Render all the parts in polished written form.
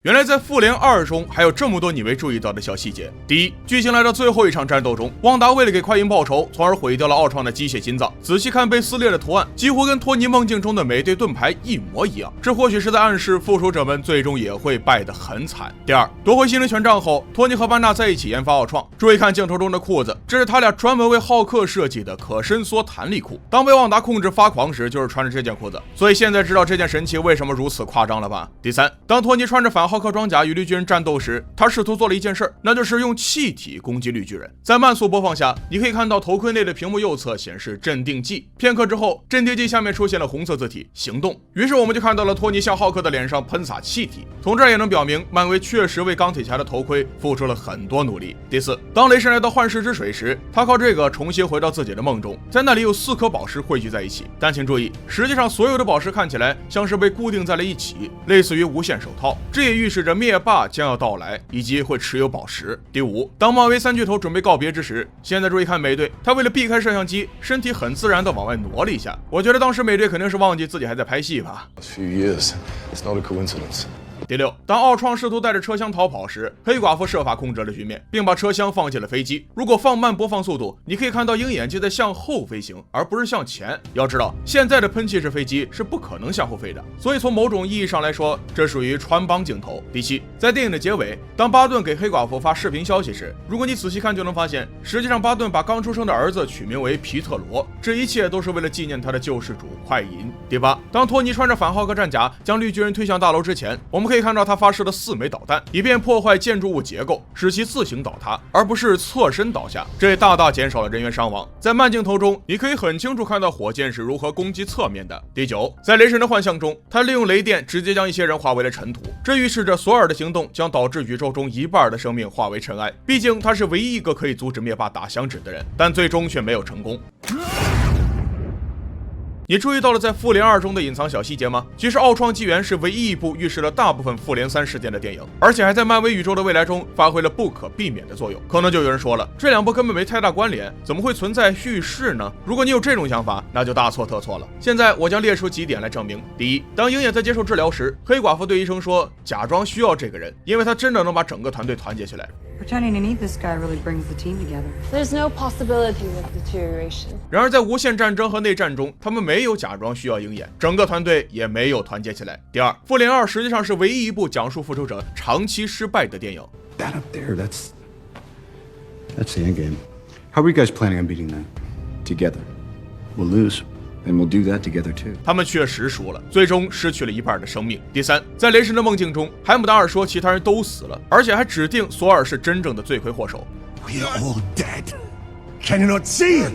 原来在复联2中还有这么多你没注意到的小细节。第一，剧情来到最后一场战斗中，旺达为了给快银报仇，从而毁掉了奥创的机械心脏。仔细看被撕裂的图案，几乎跟托尼梦境中的美队盾牌一模一样。这或许是在暗示复仇者们最终也会败得很惨。第二，夺回心灵权杖后，托尼和班纳在一起研发奥创。注意看镜头中的裤子，这是他俩专门为浩克设计的可伸缩弹力裤。当被旺达控制发狂时，就是穿着这件裤子。所以现在知道这件神器为什么如此夸张了吧？第三，当托尼穿着反浩克装甲与绿巨人战斗时，他试图做了一件事，那就是用气体攻击绿巨人。在慢速播放下，你可以看到头盔内的屏幕右侧显示镇定剂，片刻之后，镇定剂下面出现了红色字体行动。于是我们就看到了托尼向浩克的脸上喷洒气体。从这儿也能表明，漫威确实为钢铁侠的头盔付出了很多努力。第四，当雷神来到幻视之水时，他靠这个重新回到自己的梦中，在那里有4颗宝石汇聚在一起。但请注意，实际上所有的宝石看起来像是被固定在了一起，类似于无限手套，这也预示着灭霸将要到来，以及会持有宝石。第五，当漫威3巨头准备告别之时，现在注意看美队，他为了避开摄像机，身体很自然地往外挪了一下。我觉得当时美队肯定是忘记自己还在拍戏吧。第六，当奥创试图带着车厢逃跑时，黑寡妇设法控制了局面，并把车厢放进了飞机。如果放慢播放速度，你可以看到鹰眼就在向后飞行，而不是向前。要知道，现在的喷气式飞机是不可能向后飞的，所以从某种意义上来说，这属于穿帮镜头。第七，在电影的结尾，当巴顿给黑寡妇发视频消息时，如果你仔细看就能发现，实际上巴顿把刚出生的儿子取名为皮特罗，这一切都是为了纪念他的救世主快银。第八，当托尼穿着反浩克战甲将绿巨人推向大楼之前，我们可以看到他发射了4枚导弹，以便破坏建筑物结构，使其自行倒塌，而不是侧身倒下，这也大大减少了人员伤亡。在慢镜头中，你可以很清楚看到火箭是如何攻击侧面的。第九，在雷神的幻象中，他利用雷电直接将一些人化为了尘土，这预示着索尔的行动将导致宇宙中1半的生命化为尘埃。毕竟他是唯一一个可以阻止灭霸打响指的人，但最终却没有成功。你注意到了在复联2中的隐藏小细节吗？其实奥创纪元是唯一一部预示了大部分复联3事件的电影，而且还在漫威宇宙的未来中发挥了不可避免的作用。可能就有人说了，这2部根本没太大关联，怎么会存在叙事呢？如果你有这种想法，那就大错特错了。现在我将列出几点来证明。第一，当鹰眼在接受治疗时，黑寡妇对医生说，假装需要这个人，因为他真的能把整个团队团结起来。Pretending to need this guy really brings the team together. There's no possibility of deterioration. 然而在无限战争和内战中，他们没有假装需要鹰眼，整个团队也没有团结起来。第二，复联2实际上是唯一一部讲述复仇者长期失败的电影。That up there, that's the end game. How are you guys planning on beating that? Together. We'll lose. And we'll do that together too. 他们确实输了，最终失去了1半的生命。第三，在雷神的梦境中，海姆达尔说其他人都死了，而且还指定索尔是真正的罪魁祸首。We are all dead. Can you not see it?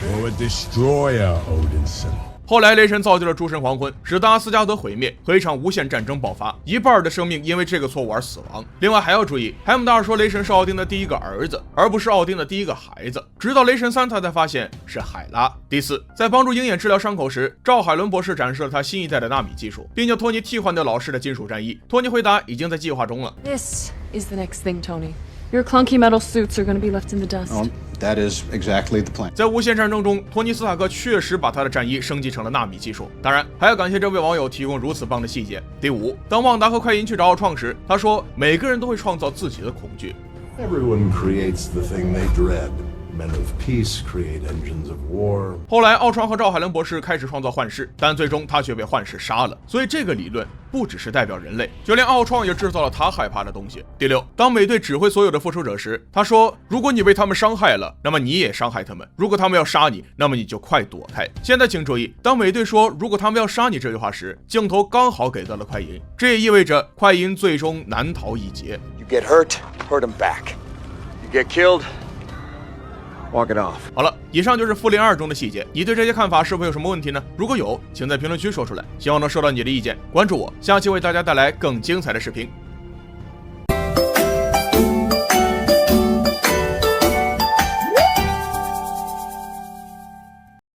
You're a destroyer, Odinson. 后来雷神造就了诸神黄昏，使得阿斯加德毁灭和一场无限战争爆发，1半的生命因为这个错误而死亡。另外还要注意，海姆达尔说雷神是奥丁的第一个儿子，而不是奥丁的第一个孩子，直到雷神3他才发现是海拉。第四，在帮助鹰眼治疗伤口时，赵海伦博士展示了他新一代的纳米技术，并将托尼替换掉老式的金属战衣。托尼回答已经在计划中了。 This is the next thing, Tony. Your clunky metal suits are going to be left in the dust. That is exactly the plan. 在无限战争中，托尼·斯塔克确实把他的战衣升级成了纳米技术。当然，还要感谢这位网友提供如此棒的细节。第五，当旺达和快银去找奥创时，他说：“每个人都会创造自己的恐惧。” Everyone creates the thing they dread. Men of peace create engines of war. 后来，奥创和赵海伦博士开始创造幻视，但最终他却被幻视杀了。所以这个理论不只是代表人类，就连奥创也制造了他害怕的东西。第六，当美队指挥所有的复仇者时，他说：“如果你被他们伤害了，那么你也伤害他们；如果他们要杀你，那么你就快躲开。”现在请注意，当美队说“如果他们要杀你”这句话时，镜头刚好给到了快银，这也意味着快银最终难逃一劫。 You get hurt, hurt him back. You get killed, walk it off. 好了，以上就是复联2中的细节，你对这些看法是否有什么问题呢？如果有，请在评论区说出来，希望能收到你的意见。关注我，下期为大家带来更精彩的视频。